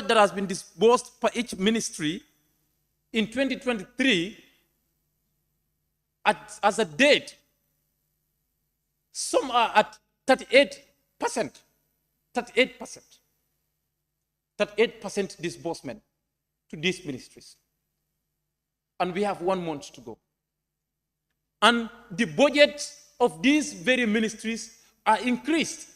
that has been disbursed per each ministry in 2023 as a date, some are at 38%. 38% disbursement to these ministries. And we have 1 month to go. And the budgets of these very ministries are increased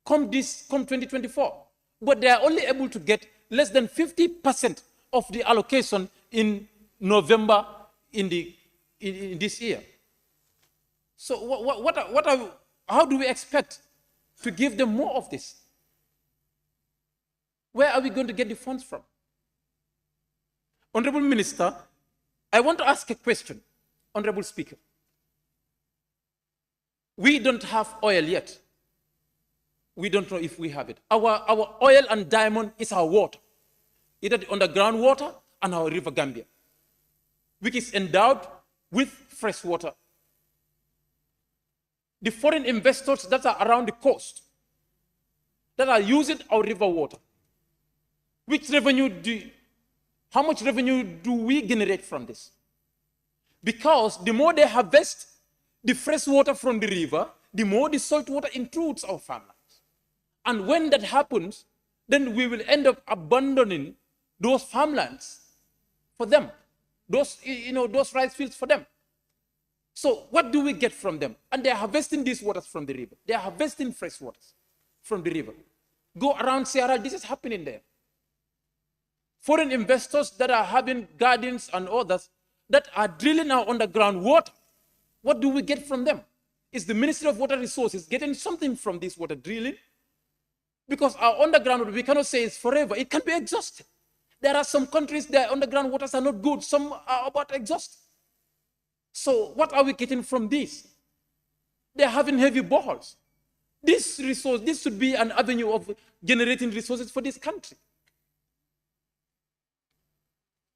come 2024. But they are only able to get less than 50% of the allocation in November in this year. So how do we expect to give them more of this? Where are we going to get the funds from? Honorable Minister, I want to ask a question, Honorable Speaker. We don't have oil yet. We don't know if we have it. Our oil and diamond is our water, either the underground water and our river Gambia, which is endowed with fresh water. The foreign investors that are around the coast that are using our river water, how much revenue do we generate from this? Because the more they harvest the fresh water from the river, the more the salt water intrudes our farmlands. And when that happens, then we will end up abandoning those farmlands for them, those rice fields for them. So what do we get from them? And they are harvesting these waters from the river. They are harvesting fresh waters from the river. Go around Sierra, this is happening there. Foreign investors that are having gardens and others that are drilling our underground water, what do we get from them? Is the Ministry of Water Resources getting something from this water drilling? Because our underground water, we cannot say it's forever. It can be exhausted. There are some countries, their underground waters are not good. Some are about exhausted. So what are we getting from this? They're having heavy boreholes. This should be an avenue of generating resources for this country.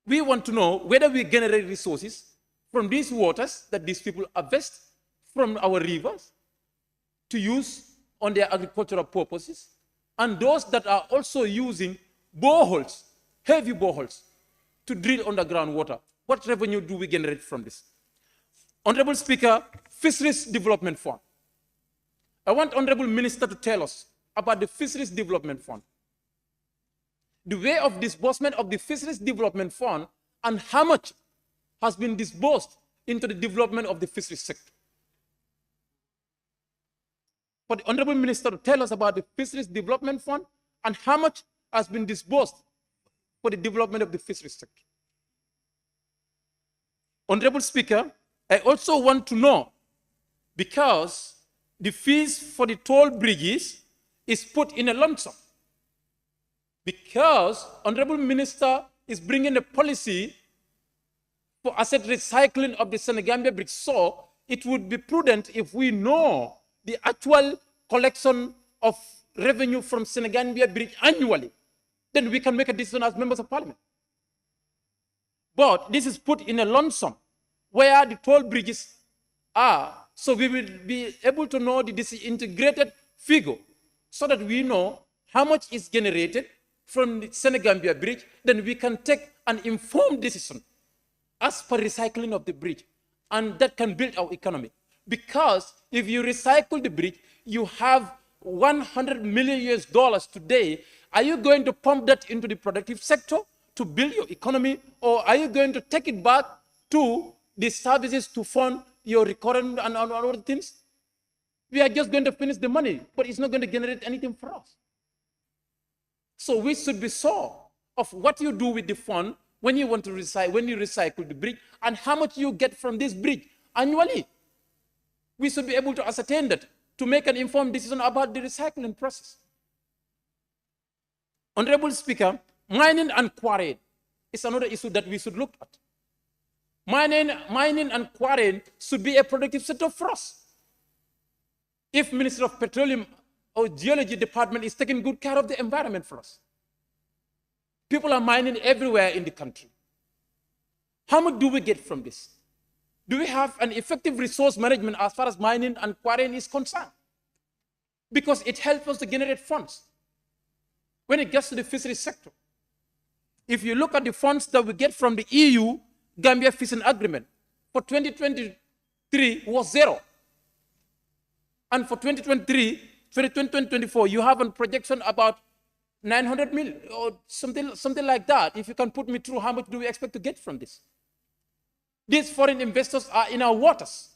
We want to know whether we generate resources from these waters that these people harvest from our rivers to use on their agricultural purposes, and those that are also using boreholes, heavy boreholes, to drill underground water. What revenue do we generate from this? Honorable Speaker, Fisheries Development Fund. I want Honorable Minister to tell us about the Fisheries Development Fund, the way of disbursement of the Fisheries Development Fund, and how much has been disbursed into the development of the fisheries sector. For the Honorable Minister to tell us about the Fisheries Development Fund and how much has been disbursed for the development of the fisheries sector. Honorable Speaker, I also want to know, because the fees for the toll bridges is put in a lump sum, because Honorable Minister is bringing a policy for asset recycling of the Senegambia bridge. So it would be prudent if we know the actual collection of revenue from Senegambia bridge annually. Then we can make a decision as members of parliament. But this is put in a lump sum where the toll bridges are. So we will be able to know the disintegrated figure so that we know how much is generated from the Senegambia bridge. Then we can take an informed decision as per recycling of the bridge. And that can build our economy. Because if you recycle the bridge, you have $100 million today. Are you going to pump that into the productive sector to build your economy? Or are you going to take it back to the services to fund your recurrent and other things? We are just going to finish the money, but it's not going to generate anything for us. So we should be sure of what you do with the fund when you want to recycle the bridge, and how much you get from this bridge annually. We should be able to ascertain that to make an informed decision about the recycling process. Honorable Speaker, mining and quarrying is another issue that we should look at. Mining and quarrying should be a productive sector for us. If Minister of Petroleum or Geology Department is taking good care of the environment for us. People are mining everywhere in the country. How much do we get from this? Do we have an effective resource management as far as mining and quarrying is concerned? Because it helps us to generate funds. when it gets to the fisheries sector. If you look at the funds that we get from the EU Gambia Fishing Agreement, for 2023 was zero. And for 2024, you have a projection about 900 million or something like that. If you can put me through, how much do we expect to get from this? These foreign investors are in our waters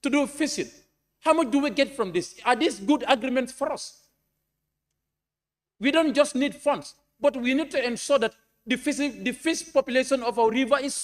to do fishing. How much do we get from this? Are these good agreements for us? We don't just need funds, but we need to ensure that the fish population of our river is